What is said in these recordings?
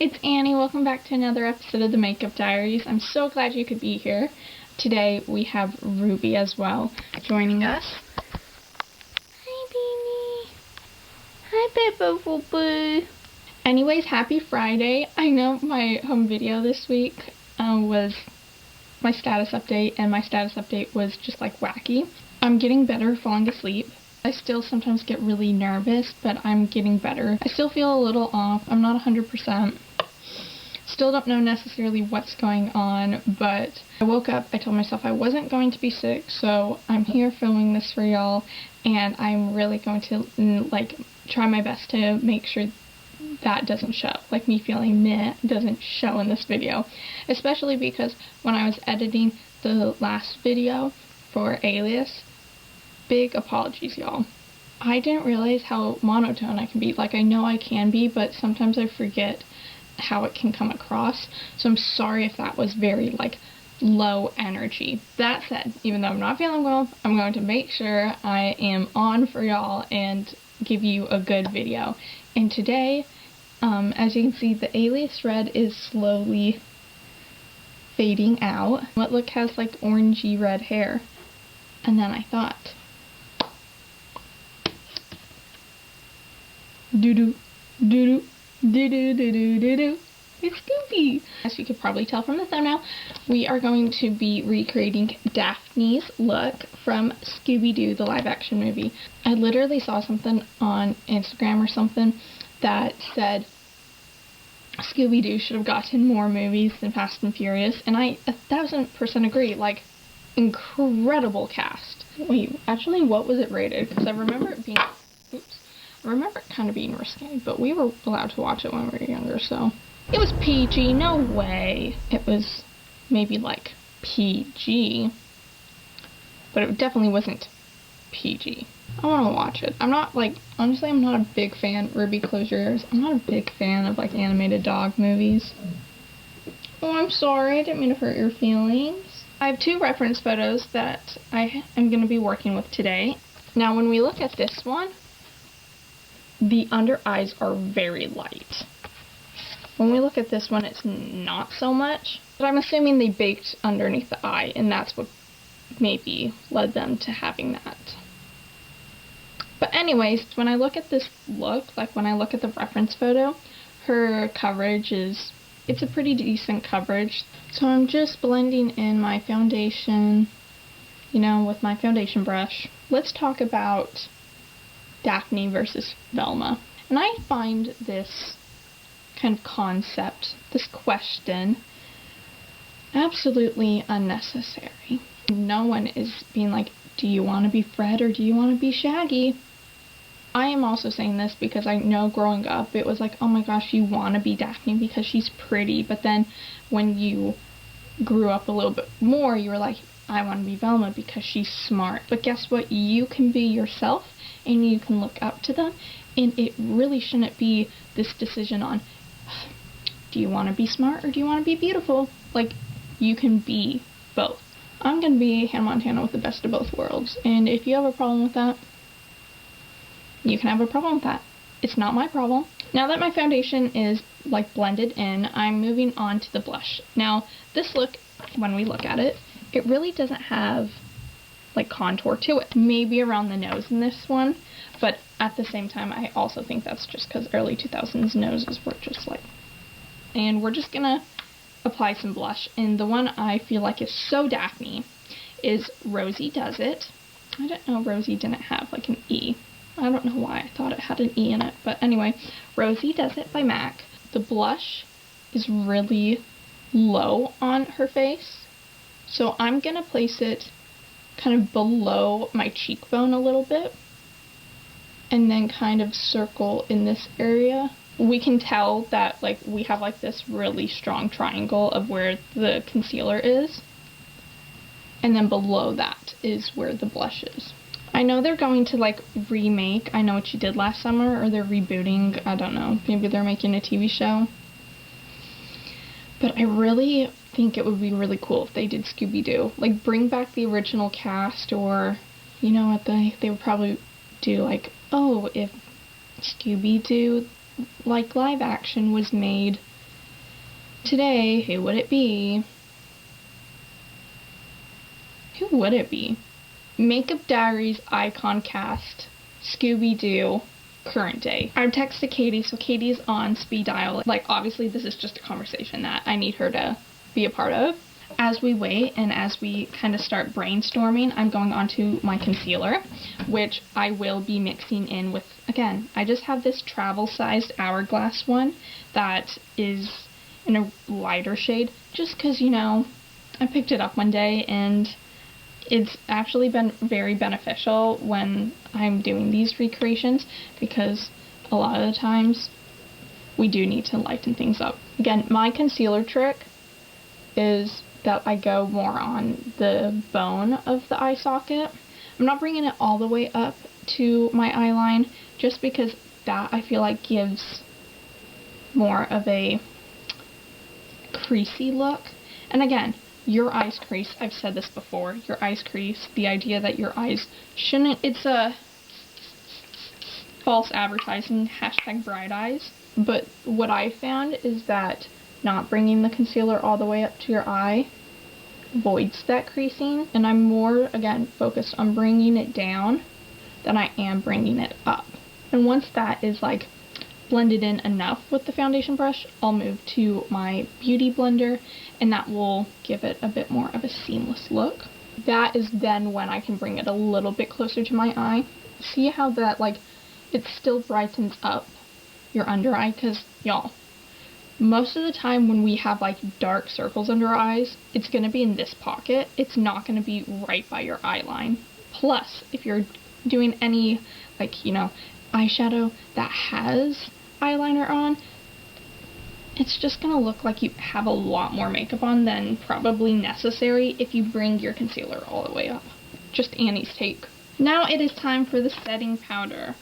It's Annie. Welcome back to another episode of the Makeup Diaries. I'm so glad you could be here. Today we have Ruby as well joining us. Hi, Beanie. Hi, beautiful boo. Anyways, happy Friday. I know my home video this week was my status update, and my status update was just like wacky. I'm getting better falling asleep. I still sometimes get really nervous, but I'm getting better. I still feel a little off. I'm not 100%. Still don't know necessarily what's going on, but I woke up, I told myself I wasn't going to be sick, so I'm here filming this for y'all, and I'm really going to, try my best to make sure that doesn't show. Like, me feeling meh doesn't show in this video. Especially because when I was editing the last video for Alias, big apologies, y'all. I didn't realize how monotone I can be. Like, I know I can be, but sometimes I forget how it can come across. So I'm sorry if that was very, low energy. That said, even though I'm not feeling well, I'm going to make sure I am on for y'all and give you a good video. And today, as you can see, the Alias red is slowly fading out. What look has, orangey red hair. And then I thought, doo-doo, doo-doo, doo-doo, doo-doo, doo-doo. It's Scooby! As you could probably tell from the thumbnail, we are going to be recreating Daphne's look from Scooby-Doo, the live-action movie. I literally saw something on Instagram or something that said Scooby-Doo should have gotten more movies than Fast and Furious, and I 1000% agree. Incredible cast. Wait, actually, what was it rated? Because I remember it being... I remember it kind of being risque, but we were allowed to watch it when we were younger, so... It was PG, no way. It was maybe, PG, but it definitely wasn't PG. I want to watch it. I'm not, honestly, I'm not a big fan. Ruby, close your ears. I'm not a big fan of, animated dog movies. Oh, I'm sorry. I didn't mean to hurt your feelings. I have two reference photos that I am going to be working with today. Now, when we look at this one, the under eyes are very light. When we look at this one, it's not so much. But I'm assuming they baked underneath the eye, and that's what maybe led them to having that. But anyways, when I look at this look, when I look at the reference photo, her coverage is, it's a pretty decent coverage. So I'm just blending in my foundation, with my foundation brush. Let's talk about Daphne versus Velma. And I find this kind of concept, this question, absolutely unnecessary. No one is being like, do you want to be Fred or do you want to be Shaggy? I am also saying this because I know growing up it was like, oh my gosh, you want to be Daphne because she's pretty, but then when you grew up a little bit more, you were like, I want to be Velma because she's smart. But guess what? You can be yourself and you can look up to them, and it really shouldn't be this decision on, do you want to be smart or do you want to be beautiful? You can be both. I'm going to be Hannah Montana with the best of both worlds, and if you have a problem with that, you can have a problem with that. It's not my problem. Now that my foundation is, blended in, I'm moving on to the blush. Now, this look, when we look at it, it really doesn't have, contour to it. Maybe around the nose in this one, but at the same time, I also think that's just because early 2000s noses were just, And we're just gonna apply some blush, and the one I feel like is so Daphne is Rosie Does It. I didn't know Rosie didn't have, an E. I don't know why I thought it had an E in it, but anyway, Rosie Does It by MAC. The blush is really low on her face, so I'm gonna place it kind of below my cheekbone a little bit, and then kind of circle in this area. We can tell that, we have, this really strong triangle of where the concealer is, and then below that is where the blush is. I know they're going to, remake I Know What You Did Last Summer, or they're rebooting, I don't know, maybe they're making a TV show. But I really think it would be really cool if they did Scooby-Doo. Bring back the original cast, or, you know what, they would probably do, oh, if Scooby-Doo, live action was made Today, who would it be? Who would it be? Makeup Diaries icon cast, Scooby-Doo, current day. I texted Katie, so Katie's on speed dial. Like, obviously this is just a conversation that I need her to be a part of. As we wait and as we kind of start brainstorming, I'm going on to my concealer, which I will be mixing in with, again, I just have this travel-sized Hourglass one that is in a lighter shade, just because, you know, I picked it up one day and it's actually been very beneficial when I'm doing these recreations, because a lot of the times we do need to lighten things up. Again, my concealer trick is that I go more on the bone of the eye socket. I'm not bringing it all the way up to my eye line, just because that I feel like gives more of a creasy look. And again, your eyes crease, I've said this before, your eyes crease, the idea that your eyes shouldn't, it's a false advertising, hashtag bright eyes, but what I found is that not bringing the concealer all the way up to your eye avoids that creasing, and I'm more, again, focused on bringing it down than I am bringing it up. And once that is like blended in enough with the foundation brush, I'll move to my beauty blender, and that will give it a bit more of a seamless look. That is then when I can bring it a little bit closer to my eye. See how that, like, it still brightens up your under eye, because y'all, most of the time when we have like dark circles under our eyes, it's going to be in this pocket. It's not going to be right by your eye line. Plus, if you're doing any, like, you know, eyeshadow that has eyeliner on, it's just going to look like you have a lot more makeup on than probably necessary if you bring your concealer all the way up. Just Annie's take. Now it is time for the setting powder.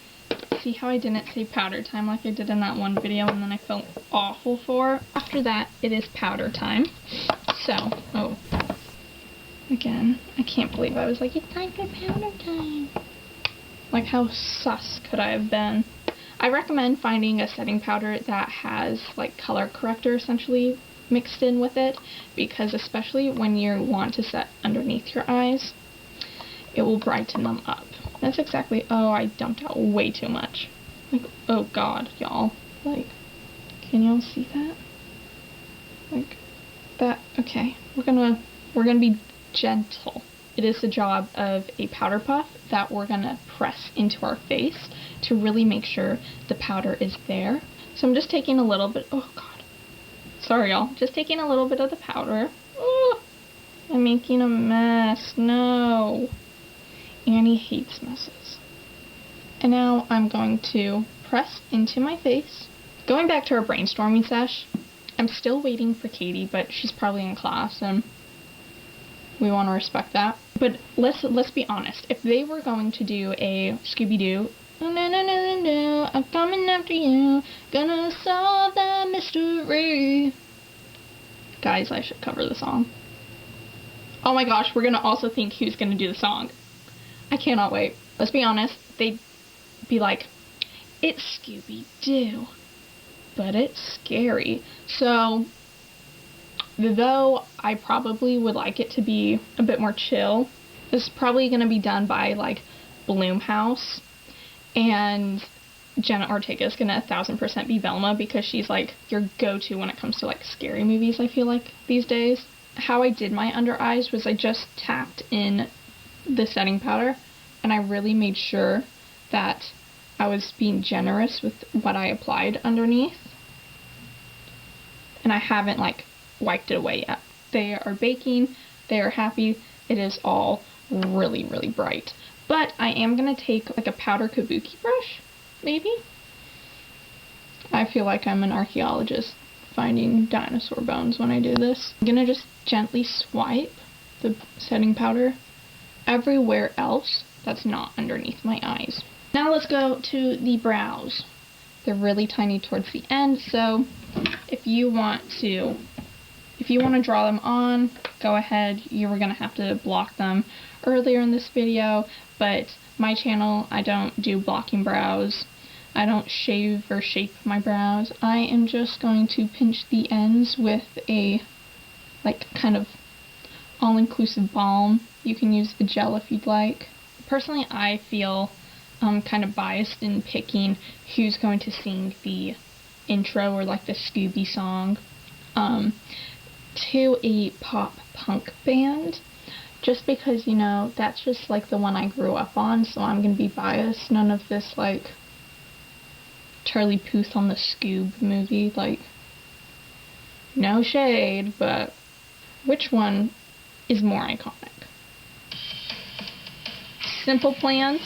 See how I didn't say powder time like I did in that one video and then I felt awful for? After that, it is powder time. So, oh, again, I can't believe I was like, it's time for powder time. Like, how sus could I have been? I recommend finding a setting powder that has, like, color corrector essentially mixed in with it, because especially when you want to set underneath your eyes, it will brighten them up. That's exactly, oh, I dumped out way too much. Like, oh god, y'all. Like, can y'all see that? Like, that, okay. We're gonna be gentle. It is the job of a powder puff that we're gonna press into our face to really make sure the powder is there. So I'm just taking a little bit, oh god. Sorry y'all, just taking a little bit of the powder. Oh, I'm making a mess, no. Annie hates messes. And now I'm going to press into my face. Going back to our brainstorming sesh, I'm still waiting for Katie, but she's probably in class and we want to respect that. But let's be honest. If they were going to do a Scooby-Doo, no, no, no, no, no, I'm coming after you, gonna solve that mystery. Guys, I should cover the song. Oh my gosh, we're gonna also think who's gonna do the song. I cannot wait. Let's be honest, they'd be like, it's Scooby-Doo, but it's scary. So, though I probably would like it to be a bit more chill, this is probably going to be done by, like, Bloomhouse, and Jenna Ortega is going to 1000% be Velma, because she's, like, your go-to when it comes to, like, scary movies, I feel like, these days. How I did my under eyes was I just tapped in the setting powder, and I really made sure that I was being generous with what I applied underneath, and I haven't, like, wiped it away yet. They are baking, they are happy, it is all really, really bright. But I am going to take, like, a powder kabuki brush, maybe? I feel like I'm an archaeologist finding dinosaur bones when I do this. I'm going to just gently swipe the setting powder everywhere else that's not underneath my eyes. Now let's go to the brows. They're really tiny towards the end, so if you want to draw them on, go ahead. You were going to have to block them earlier in this video, but my channel, I don't do blocking brows. I don't shave or shape my brows. I am just going to pinch the ends with a, like, kind of all-inclusive balm. You can use the gel if you'd like. Personally, I feel kind of biased in picking who's going to sing the intro or like the Scooby song to a pop punk band, just because, you know, that's just like the one I grew up on, so I'm gonna be biased. None of this like Charlie Puth on the Scoob movie, like, no shade, but which one is more iconic? Simple Plans.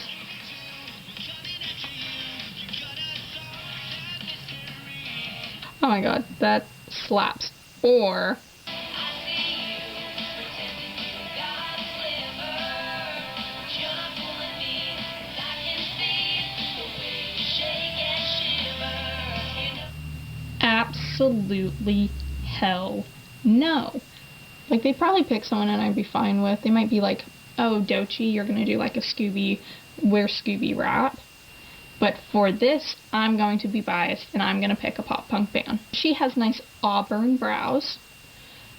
Oh my god, that slaps. Or absolutely hell no. Like, they'd probably pick someone and I'd be fine with. They might be like, oh, Doechii, you're gonna do like a Scooby, wear Scooby rap. But for this, I'm going to be biased and I'm gonna pick a pop punk band. She has nice auburn brows,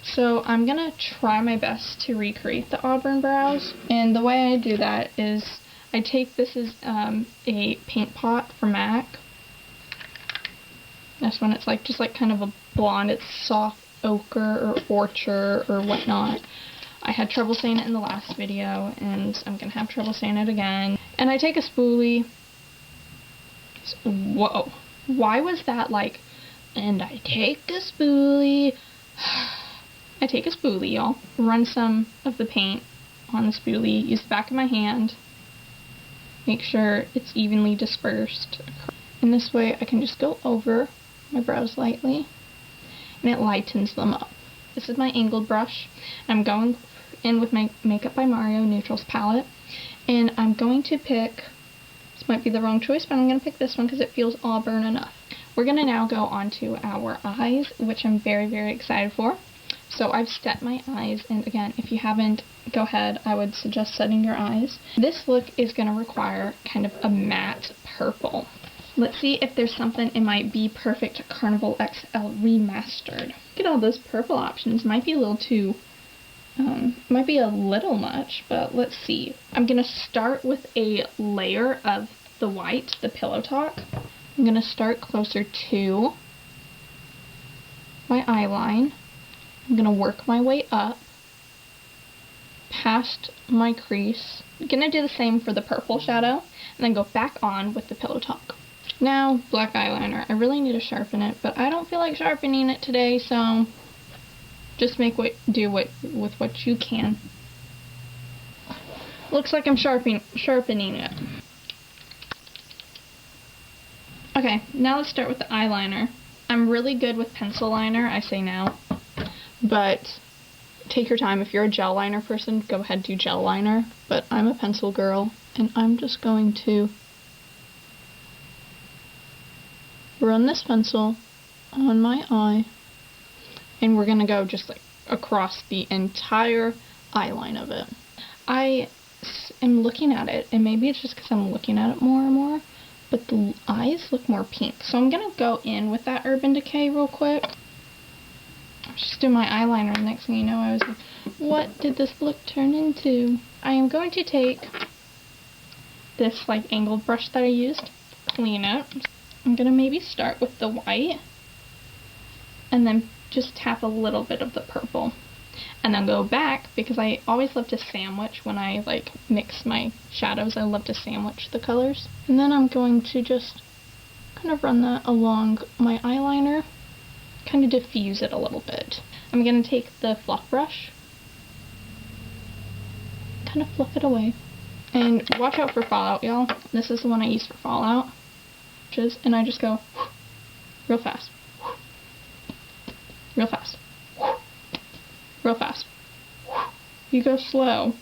so I'm gonna try my best to recreate the auburn brows. And the way I do that is I take, this is a paint pot from MAC. This one, it's like just like kind of a blonde. It's soft ochre or orchard or whatnot. I had trouble saying it in the last video, and I'm gonna have trouble saying it again. And I take a spoolie. Whoa. Why was that like, and I take a spoolie. I take a spoolie, y'all. Run some of the paint on the spoolie. Use the back of my hand. Make sure it's evenly dispersed. And this way I can just go over my brows lightly, and it lightens them up. This is my angled brush. I'm going in with my Makeup by Mario Neutrals palette, and I'm going to pick, this might be the wrong choice, but I'm going to pick this one because it feels auburn enough. We're going to now go on to our eyes, which I'm very, very excited for. So I've set my eyes, and again, if you haven't, go ahead, I would suggest setting your eyes. This look is going to require kind of a matte purple. Let's see if there's something in my Be Perfect Carnival XL Remastered. Look at all those purple options. Might be a little too, might be a little much, but let's see. I'm going to start with a layer of the white, the Pillow Talk. I'm going to start closer to my eye line. I'm going to work my way up past my crease. I'm going to do the same for the purple shadow, and then go back on with the Pillow Talk. Now, black eyeliner. I really need to sharpen it, but I don't feel like sharpening it today, so just with what you can. Looks like I'm sharpening it. Okay, now let's start with the eyeliner. I'm really good with pencil liner, I say now, but take your time. If you're a gel liner person, go ahead and do gel liner, but I'm a pencil girl, and I'm just going to run this pencil on my eye, and we're gonna go just like across the entire eye line of it. I am looking at it, and maybe it's just because I'm looking at it more and more, but the eyes look more pink. So I'm gonna go in with that Urban Decay real quick. I was just doing my eyeliner, and next thing you know, I was like, what did this look turn into? I am going to take this like angled brush that I used, clean it. I'm going to maybe start with the white, and then just tap a little bit of the purple. And then go back, because I always love to sandwich when I like mix my shadows. I love to sandwich the colors. And then I'm going to just kind of run that along my eyeliner, kind of diffuse it a little bit. I'm going to take the fluff brush, kind of fluff it away. And watch out for fallout, y'all. This is the one I use for fallout. And I just go real fast, real fast, real fast. You go slow,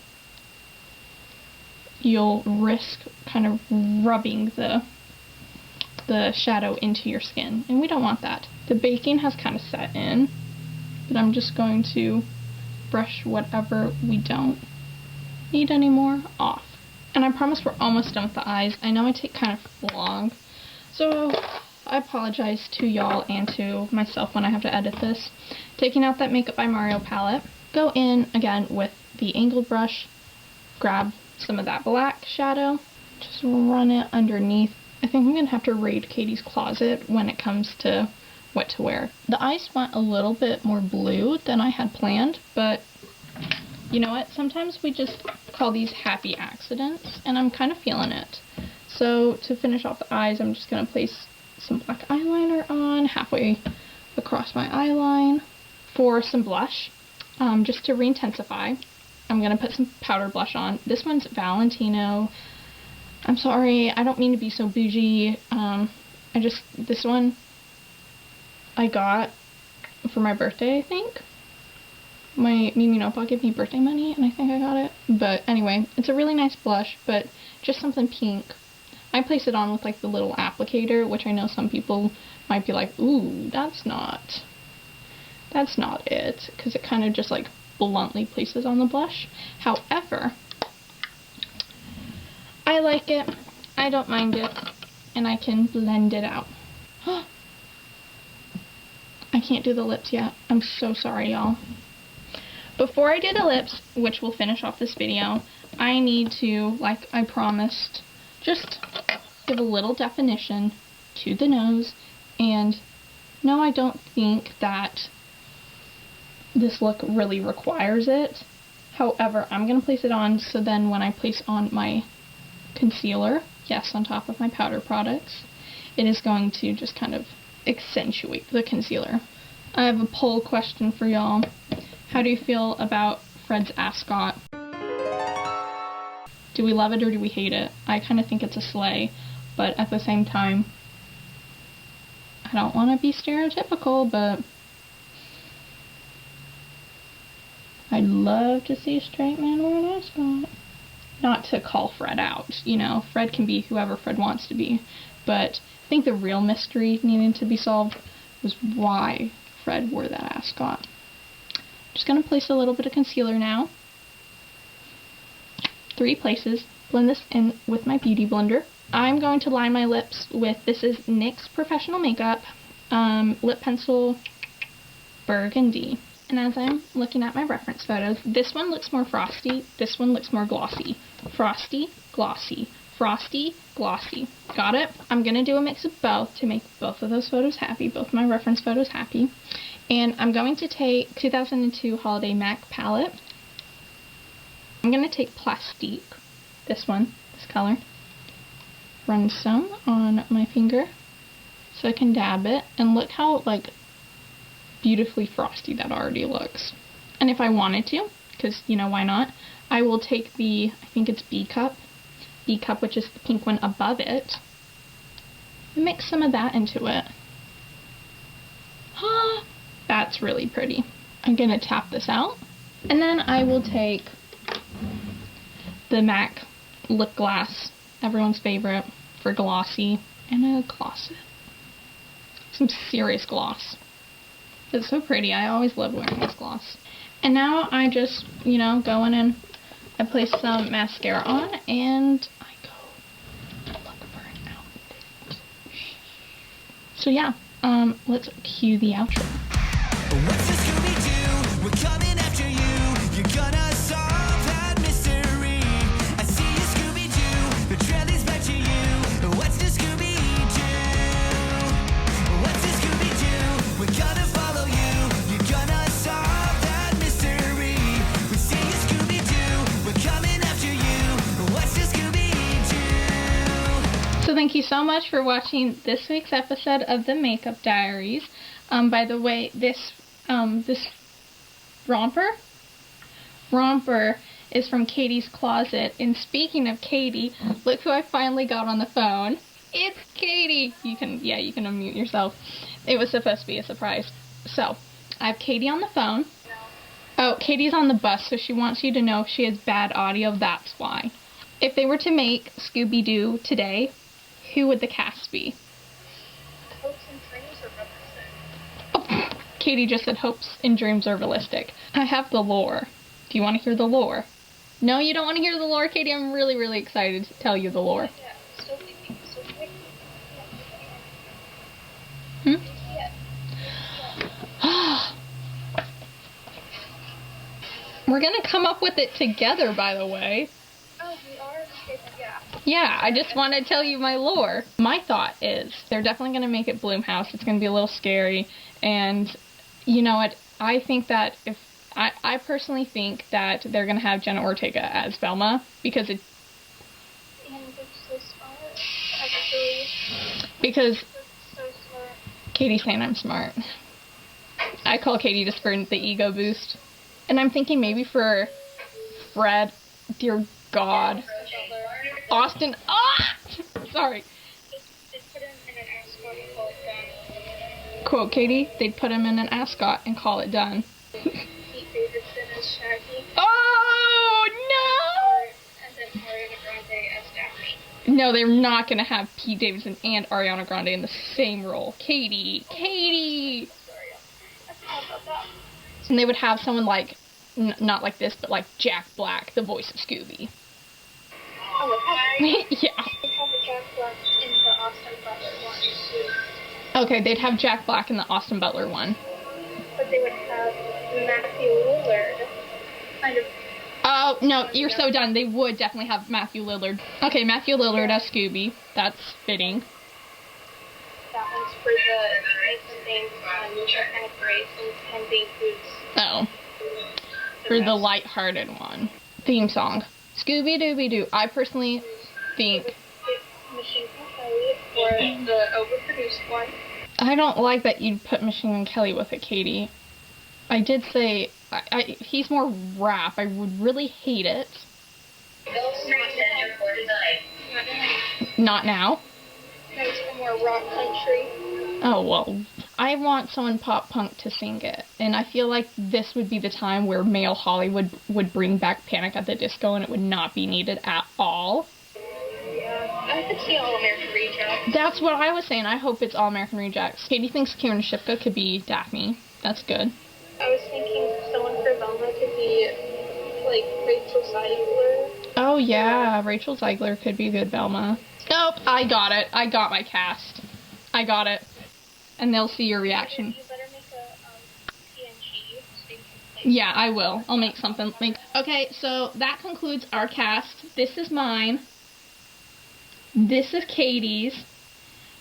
you'll risk kind of rubbing the shadow into your skin, and we don't want that. The baking has kind of set in, but I'm just going to brush whatever we don't need anymore off. And I promise we're almost done with the eyes. I know I take kind of long, So I apologize to y'all and to myself when I have to edit this. Taking out that Makeup by Mario palette, go in again with the angled brush, grab some of that black shadow, just run it underneath. I think I'm going to have to raid Katie's closet when it comes to what to wear. The eyes went a little bit more blue than I had planned, but you know what? Sometimes we just call these happy accidents, and I'm kind of feeling it. So to finish off the eyes, I'm just going to place some black eyeliner on halfway across my eyeline. For some blush, just to re-intensify, I'm going to put some powder blush on. This one's Valentino. I'm sorry, I don't mean to be so bougie. This one I got for my birthday, I think. My Mimi Notebook gave me birthday money, and I think I got it. But anyway, it's a really nice blush, but just something pink. I place it on with like the little applicator, which I know some people might be like, ooh, that's not it, because it kind of just like bluntly places on the blush. However, I like it, I don't mind it, and I can blend it out. I can't do the lips yet. I'm so sorry, y'all. Before I do the lips, which will finish off this video, I need to, like I promised, just give a little definition to the nose. And no, I don't think that this look really requires it. However, I'm going to place it on so then when I place on my concealer, yes, on top of my powder products, it is going to just kind of accentuate the concealer. I have a poll question for y'all. How do you feel about Fred's ascot? Do we love it or do we hate it? I kind of think it's a slay, but at the same time, I don't want to be stereotypical, but I'd love to see a straight man wear an ascot. Not to call Fred out, you know, Fred can be whoever Fred wants to be, but I think the real mystery needing to be solved was why Fred wore that ascot. Just going to place a little bit of concealer now. 3 places. Blend this in with my beauty blender. I'm going to line my lips with, this is NYX Professional Makeup lip pencil Burgundy. And as I'm looking at my reference photos, this one looks more frosty, this one looks more glossy. Frosty, glossy. Frosty, glossy. Got it? I'm going to do a mix of both to make both of those photos happy, both my reference photos happy. And I'm going to take 2002 Holiday MAC palette. I'm going to take Plastique, this one, this color. Run some on my finger so I can dab it. And look how, like, beautifully frosty that already looks. And if I wanted to, because, you know, why not, I will take the, I think it's B cup, which is the pink one above it, and mix some of that into it. That's really pretty. I'm gonna tap this out, and then I will take the MAC lip gloss, everyone's favorite for glossy, and a gloss it. Some serious gloss. It's so pretty. I always love wearing this gloss. And now I just, you know, go in and I place some mascara on and I go look for an outfit. So yeah, let's cue the outro. What's the Scooby-Doo? We're coming after you. You're gonna solve that mystery. I see you, Scooby-Doo. The trail is back to you. What's the Scooby-Doo? What's the Scooby-Doo? We're gonna follow you. You're gonna solve that mystery. We see you, Scooby-Doo. We're coming after you. What's the Scooby-Doo? So thank you so much for watching this week's episode of the Makeup Diaries. By the way, this romper is from Katie's closet. And speaking of Katie, look who I finally got on the phone. It's Katie. You can unmute yourself. It was supposed to be a surprise. So, I have Katie on the phone. Oh, Katie's on the bus, so she wants you to know if she has bad audio, that's why. If they were to make Scooby-Doo today, who would the cast be? Hopes and dreams are realistic. Oh, Katie just said hopes and dreams are realistic. I have the lore. Do you want to hear the lore? No, you don't want to hear the lore, Katie? I'm really, really excited to tell you the lore. We're gonna come up with it together, by the way. Oh, we are? Yeah. Yeah, I just want to tell you my lore. My thought is they're definitely gonna make it Bloomhouse. It's gonna be a little scary, and you know what? I think that I personally think that they're gonna have Jenna Ortega as Velma because it. And it's so smart, actually. Because It's so smart. Katie's saying I'm smart. I call Katie just for the ego boost. And I'm thinking maybe for Fred, dear God. Austin, sorry. They put him in an ascot and call it done. Quote Katie, they'd put him in an ascot and call it done. Pete Davidson as Shaggy. Oh, And then Ariana Grande as Daphne. no! No, they're not going to have Pete Davidson and Ariana Grande in the same role. Katie! Sorry, I forgot about that. And they would have someone like, not like this, but like Jack Black, the voice of Scooby. Oh, okay. Yeah. They have a Jack Black in the Austin Butler one, too. Okay, they'd have Jack Black in the Austin Butler one. But they would have Matthew Lillard. Kind of. Oh, no, you're so done. They would definitely have Matthew Lillard. Okay, Matthew Lillard as Scooby. That's fitting. That one's for the Nathan Baines one, and Grace, and Ken Baines who's Oh. For the lighthearted one. Theme song. Scooby-Dooby-Doo. I personally think... Machine Gun Kelly for the overproduced one. I don't like that you'd put Machine Gun Kelly with it, Katie. I did say... he's more rap. I would really hate it. Not now. No, it's for more rock country. Oh, well, I want someone pop punk to sing it. And I feel like this would be the time where male Hollywood would bring back Panic at the Disco and it would not be needed at all. Yeah, I could see All American Rejects. That's what I was saying. I hope it's All American Rejects. Katie thinks Kieran Shipka could be Daphne. That's good. I was thinking someone for Velma could be, like, Rachel Zegler. Oh, yeah. Rachel Zegler could be good Velma. Nope, I got it. I got my cast. I got it. And they'll see your reaction. You better make a PNG so you can play. Yeah, I will. I'll make something. Okay, so that concludes our cast. This is mine. This is Katie's.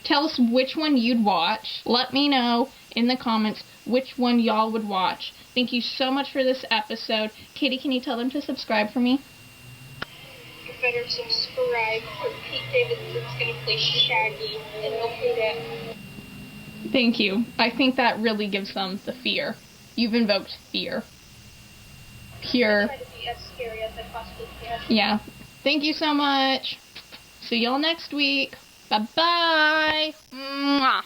Tell us which one you'd watch. Let me know in the comments which one y'all would watch. Thank you so much for this episode. Katie, can you tell them to subscribe for me? You better subscribe for Pete Davidson's gonna play Shaggy, and he'll hate it. Thank you. I think that really gives them the fear. You've invoked fear. Pure. I try to be as scary as I possibly can. Yeah. Thank you so much. See y'all next week. Bye-bye. Mwah.